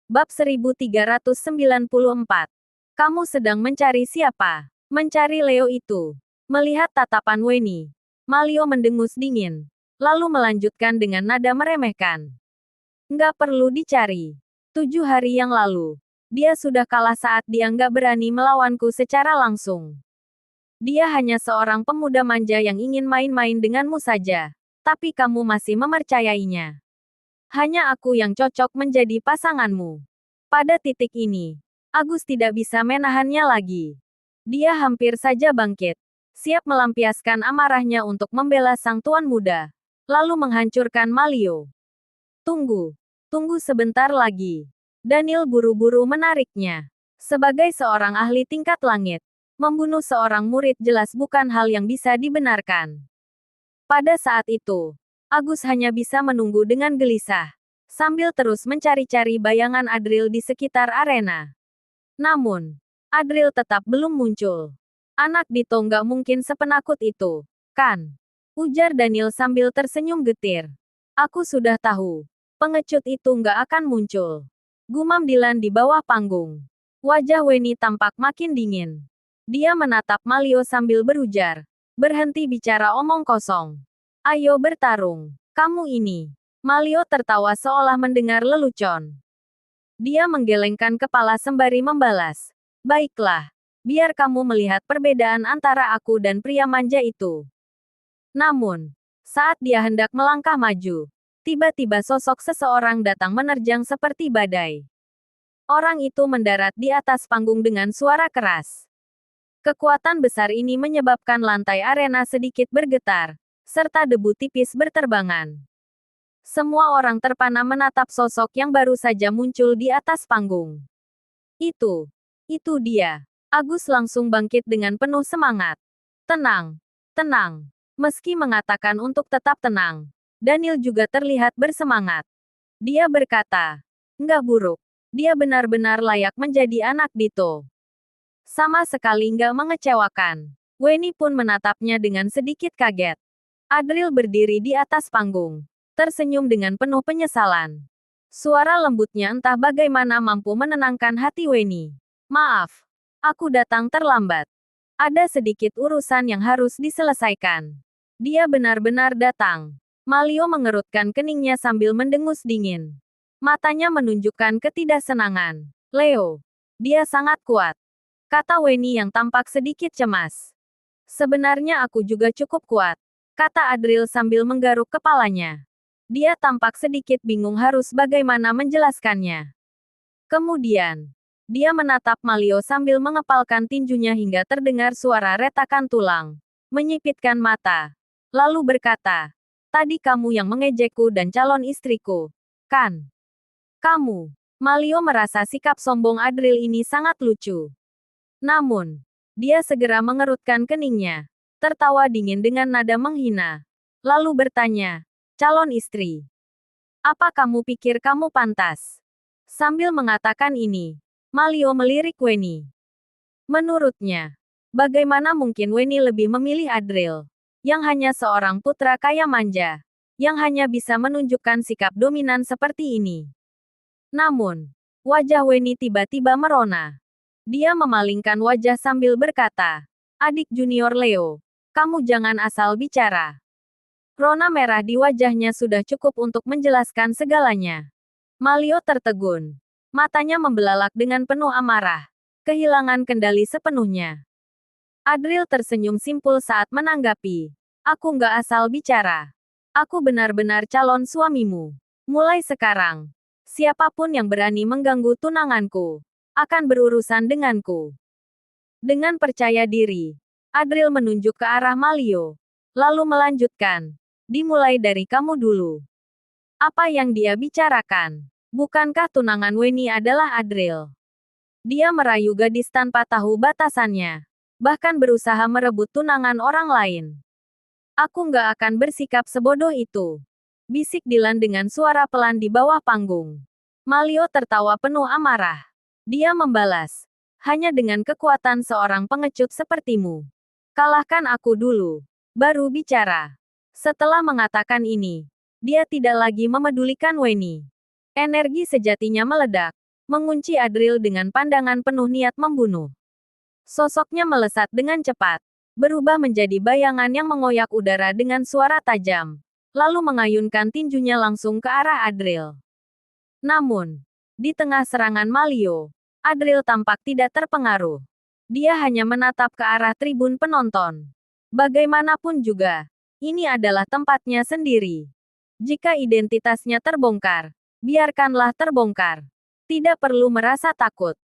Bab 1394. Kamu sedang mencari siapa? Mencari Leo itu. Melihat tatapan Weni, Malio mendengus dingin. Lalu melanjutkan dengan nada meremehkan. Nggak perlu dicari. 7 hari yang lalu, dia sudah kalah saat dia nggak berani melawanku secara langsung. Dia hanya seorang pemuda manja yang ingin main-main denganmu saja. Tapi kamu masih mempercayainya. Hanya aku yang cocok menjadi pasanganmu. Pada titik ini, Agus tidak bisa menahannya lagi. Dia hampir saja bangkit, siap melampiaskan amarahnya untuk membela sang tuan muda, lalu menghancurkan Malio. Tunggu, tunggu sebentar lagi. Daniel buru-buru menariknya. Sebagai seorang ahli tingkat langit, membunuh seorang murid jelas bukan hal yang bisa dibenarkan. Pada saat itu, Agus hanya bisa menunggu dengan gelisah, sambil terus mencari-cari bayangan Adril di sekitar arena. Namun, Adril tetap belum muncul. Anak Dito nggak mungkin sepenakut itu, kan? Ujar Daniel sambil tersenyum getir. Aku sudah tahu, pengecut itu nggak akan muncul. Gumam Dilan di bawah panggung. Wajah Weni tampak makin dingin. Dia menatap Malio sambil berujar, berhenti bicara omong kosong. Ayo bertarung. Kamu ini. Malio tertawa seolah mendengar lelucon. Dia menggelengkan kepala sembari membalas. Baiklah. Biar kamu melihat perbedaan antara aku dan pria manja itu. Namun, saat dia hendak melangkah maju, tiba-tiba sosok seseorang datang menerjang seperti badai. Orang itu mendarat di atas panggung dengan suara keras. Kekuatan besar ini menyebabkan lantai arena sedikit bergetar, serta debu tipis berterbangan. Semua orang terpana menatap sosok yang baru saja muncul di atas panggung. Itu dia. Agus langsung bangkit dengan penuh semangat. Tenang, tenang. Meski mengatakan untuk tetap tenang, Daniel juga terlihat bersemangat. Dia berkata, nggak buruk. Dia benar-benar layak menjadi anak Dito. Sama sekali nggak mengecewakan. Weni pun menatapnya dengan sedikit kaget. Adril berdiri di atas panggung, tersenyum dengan penuh penyesalan. Suara lembutnya entah bagaimana mampu menenangkan hati Weni. Maaf, aku datang terlambat. Ada sedikit urusan yang harus diselesaikan. Dia benar-benar datang. Malio mengerutkan keningnya sambil mendengus dingin. Matanya menunjukkan ketidaksenangan. Leo, dia sangat kuat, kata Weni yang tampak sedikit cemas. Sebenarnya aku juga cukup kuat, kata Adril sambil menggaruk kepalanya. Dia tampak sedikit bingung harus bagaimana menjelaskannya. Kemudian, dia menatap Malio sambil mengepalkan tinjunya hingga terdengar suara retakan tulang. Menyipitkan mata. Lalu berkata, tadi kamu yang mengejekku dan calon istriku, kan? Kamu. Malio merasa sikap sombong Adril ini sangat lucu. Namun, dia segera mengerutkan keningnya, tertawa dingin dengan nada menghina. Lalu bertanya, calon istri. Apa kamu pikir kamu pantas? Sambil mengatakan ini, Malio melirik Weni. Menurutnya, bagaimana mungkin Weni lebih memilih Adril, yang hanya seorang putra kaya manja, yang hanya bisa menunjukkan sikap dominan seperti ini. Namun, wajah Weni tiba-tiba merona. Dia memalingkan wajah sambil berkata, adik junior Leo, kamu jangan asal bicara. Rona merah di wajahnya sudah cukup untuk menjelaskan segalanya. Malio tertegun. Matanya membelalak dengan penuh amarah. Kehilangan kendali sepenuhnya. Adril tersenyum simpul saat menanggapi. Aku nggak asal bicara. Aku benar-benar calon suamimu. Mulai sekarang, siapapun yang berani mengganggu tunanganku, akan berurusan denganku. Dengan percaya diri, Adril menunjuk ke arah Malio, lalu melanjutkan. Dimulai dari kamu dulu. Apa yang dia bicarakan? Bukankah tunangan Weni adalah Adril? Dia merayu gadis tanpa tahu batasannya. Bahkan berusaha merebut tunangan orang lain. Aku nggak akan bersikap sebodoh itu. Bisik Dilan dengan suara pelan di bawah panggung. Malio tertawa penuh amarah. Dia membalas. Hanya dengan kekuatan seorang pengecut sepertimu. Kalahkan aku dulu. Baru bicara. Setelah mengatakan ini, dia tidak lagi memedulikan Weni. Energi sejatinya meledak. mengunci Adril dengan pandangan penuh niat membunuh. Sosoknya melesat dengan cepat, berubah menjadi bayangan yang mengoyak udara dengan suara tajam, lalu mengayunkan tinjunya langsung ke arah Adril. Namun, di tengah serangan Malio, Adril tampak tidak terpengaruh. Dia hanya menatap ke arah tribun penonton. Bagaimanapun juga, ini adalah tempatnya sendiri. Jika identitasnya terbongkar, biarkanlah terbongkar. Tidak perlu merasa takut.